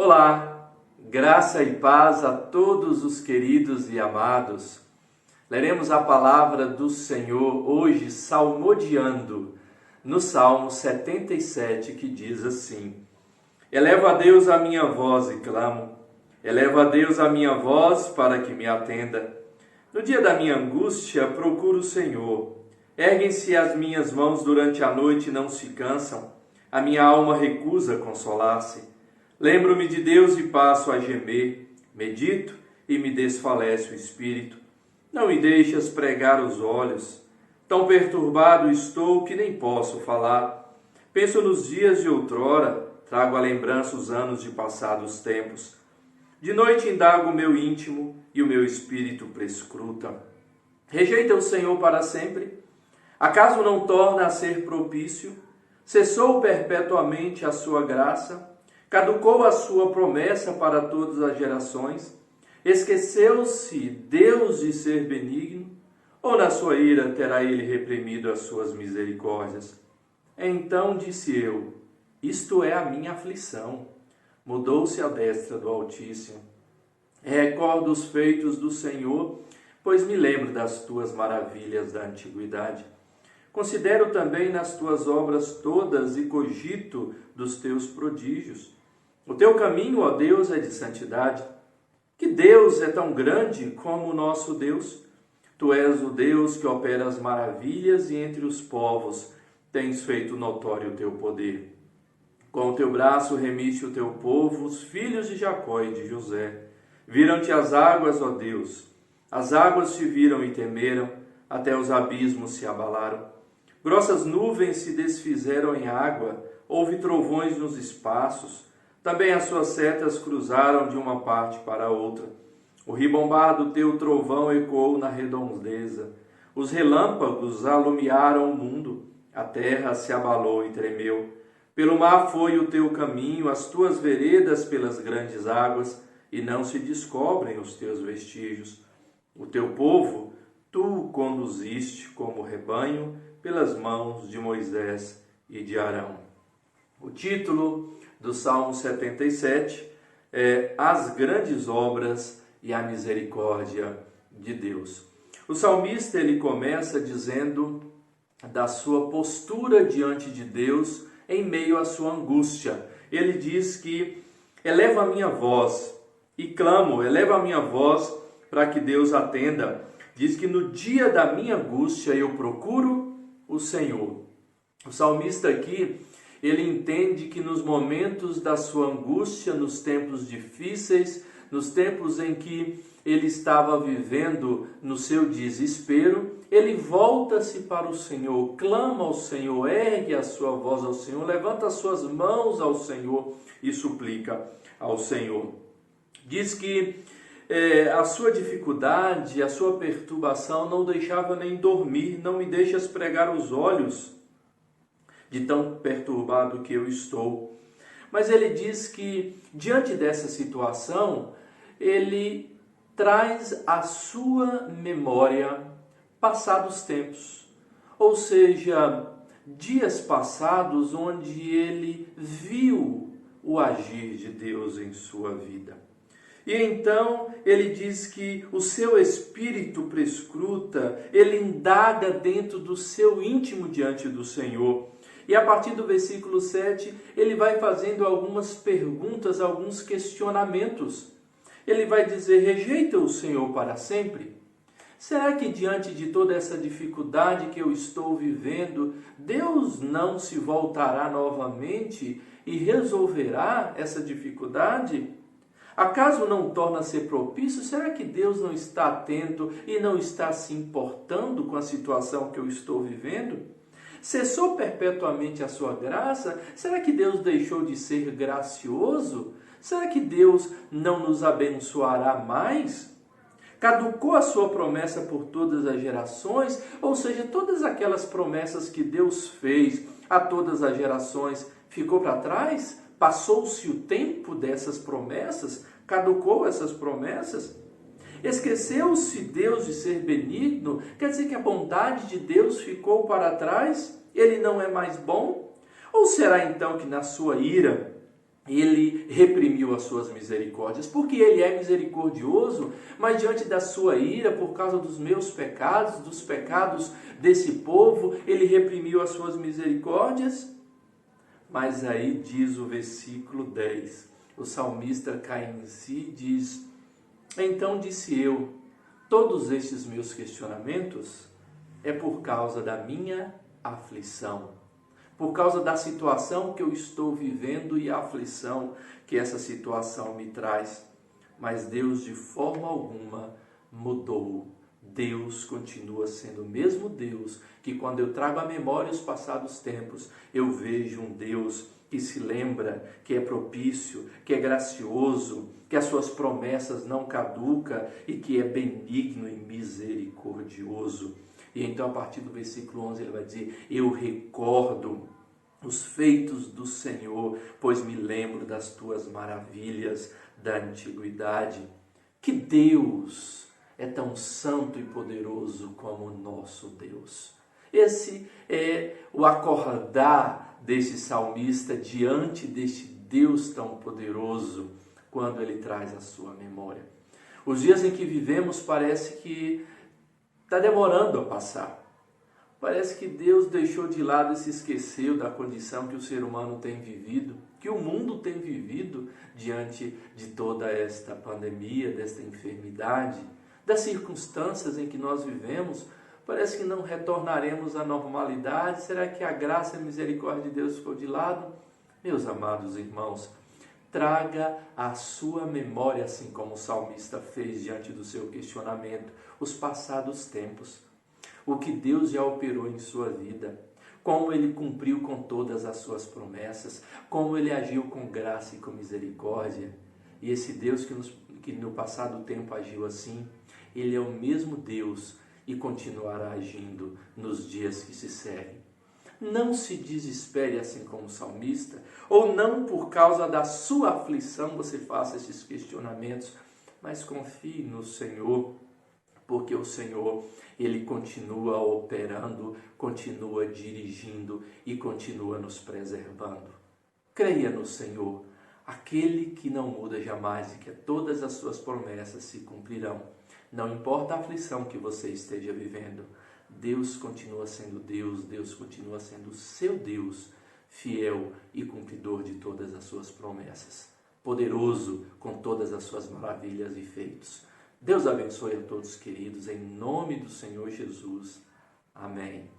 Olá, graça e paz a todos os queridos e amados. Leremos a palavra do Senhor hoje salmodiando no Salmo 77, que diz assim: Elevo a Deus a minha voz e clamo, elevo a Deus a minha voz para que me atenda. No dia da minha angústia procuro o Senhor. Erguem-se as minhas mãos durante a noite e não se cansam. A minha alma recusa consolar-se. Lembro-me de Deus e passo a gemer. Medito e me desfalece o espírito. Não me deixas pregar os olhos. Tão perturbado estou que nem posso falar. Penso nos dias de outrora, trago à lembrança os anos de passados tempos. De noite indago o meu íntimo e o meu espírito prescruta. Rejeita o Senhor para sempre? Acaso não torna a ser propício? Cessou perpetuamente a sua graça? Caducou a sua promessa para todas as gerações? Esqueceu-se Deus de ser benigno? Ou na sua ira terá ele reprimido as suas misericórdias? Então disse eu, isto é a minha aflição. Mudou-se a destra do Altíssimo. Recordo os feitos do Senhor, pois me lembro das tuas maravilhas da antiguidade. Considero também nas tuas obras todas e cogito dos teus prodígios. O teu caminho, ó Deus, é de santidade. Que Deus é tão grande como o nosso Deus? Tu és o Deus que opera as maravilhas e entre os povos tens feito notório o teu poder. Com o teu braço remiste o teu povo, os filhos de Jacó e de José. Viram-te as águas, ó Deus. As águas te viram e temeram, até os abismos se abalaram. Grossas nuvens se desfizeram em água, houve trovões nos espaços. Também as suas setas cruzaram de uma parte para outra. O ribombar do teu trovão ecoou na redondeza. Os relâmpagos alumiaram o mundo. A terra se abalou e tremeu. Pelo mar foi o teu caminho, as tuas veredas pelas grandes águas, e não se descobrem os teus vestígios. O teu povo tu o conduziste como rebanho pelas mãos de Moisés e de Arão. O título do Salmo 77 é As Grandes Obras e a Misericórdia de Deus. O salmista ele começa dizendo da sua postura diante de Deus em meio à sua angústia. Ele diz que elevo a minha voz e clamo, elevo a minha voz para que Deus atenda. Diz que no dia da minha angústia eu procuro o Senhor. O salmista aqui, ele entende que nos momentos da sua angústia, nos tempos difíceis, nos tempos em que ele estava vivendo no seu desespero, ele volta-se para o Senhor, clama ao Senhor, ergue a sua voz ao Senhor, levanta as suas mãos ao Senhor e suplica ao Senhor. Diz que a sua dificuldade, a sua perturbação não deixava nem dormir, não me deixas pregar os olhos de tão perturbado que eu estou. Mas ele diz que diante dessa situação, ele traz à sua memória passados tempos, ou seja, dias passados onde ele viu o agir de Deus em sua vida. E então ele diz que o seu espírito prescruta, ele indaga dentro do seu íntimo diante do Senhor. E a partir do versículo 7, ele vai fazendo algumas perguntas, alguns questionamentos. Ele vai dizer, rejeita o Senhor para sempre? Será que diante de toda essa dificuldade que eu estou vivendo, Deus não se voltará novamente e resolverá essa dificuldade? Acaso não torna a ser propício? Será que Deus não está atento e não está se importando com a situação que eu estou vivendo? Cessou perpetuamente a sua graça? Será que Deus deixou de ser gracioso? Será que Deus não nos abençoará mais? Caducou a sua promessa por todas as gerações? Ou seja, todas aquelas promessas que Deus fez a todas as gerações ficou para trás? Passou-se o tempo dessas promessas? Caducou essas promessas? Esqueceu-se Deus de ser benigno? Quer dizer que a bondade de Deus ficou para trás? Ele não é mais bom? Ou será então que na sua ira ele reprimiu as suas misericórdias, porque ele é misericordioso, mas diante da sua ira, por causa dos meus pecados, dos pecados desse povo, ele reprimiu as suas misericórdias. Mas aí diz o versículo 10, o salmista cai em si e diz: então disse eu, todos estes meus questionamentos é por causa da minha aflição, por causa da situação que eu estou vivendo e a aflição que essa situação me traz. Mas Deus de forma alguma mudou. Deus continua sendo o mesmo Deus que, quando eu trago à memória os passados tempos, eu vejo um Deus que se lembra, que é propício, que é gracioso, que as suas promessas não caducam e que é benigno e misericordioso. E então, a partir do versículo 11, ele vai dizer: eu recordo os feitos do Senhor, pois me lembro das tuas maravilhas da antiguidade. Que Deus é tão santo e poderoso como o nosso Deus. Esse é o acordar desse salmista diante deste Deus tão poderoso, quando ele traz a sua memória. Os dias em que vivemos parece que está demorando a passar. Parece que Deus deixou de lado e se esqueceu da condição que o ser humano tem vivido, que o mundo tem vivido diante de toda esta pandemia, desta enfermidade, das circunstâncias em que nós vivemos. Parece que não retornaremos à normalidade. Será que a graça e a misericórdia de Deus ficou de lado? Meus amados irmãos, traga à sua memória, assim como o salmista fez diante do seu questionamento, os passados tempos, o que Deus já operou em sua vida, como Ele cumpriu com todas as suas promessas, como Ele agiu com graça e com misericórdia. E esse Deus que no passado tempo agiu assim, Ele é o mesmo Deus e continuará agindo nos dias que se seguem. Não se desespere assim como o salmista, ou não por causa da sua aflição você faça esses questionamentos, mas confie no Senhor, porque o Senhor, Ele continua operando, continua dirigindo e continua nos preservando. Creia no Senhor, aquele que não muda jamais e que todas as suas promessas se cumprirão. Não importa a aflição que você esteja vivendo, Deus continua sendo Deus, Deus continua sendo seu Deus, fiel e cumpridor de todas as suas promessas, poderoso com todas as suas maravilhas e feitos. Deus abençoe a todos, queridos, em nome do Senhor Jesus. Amém.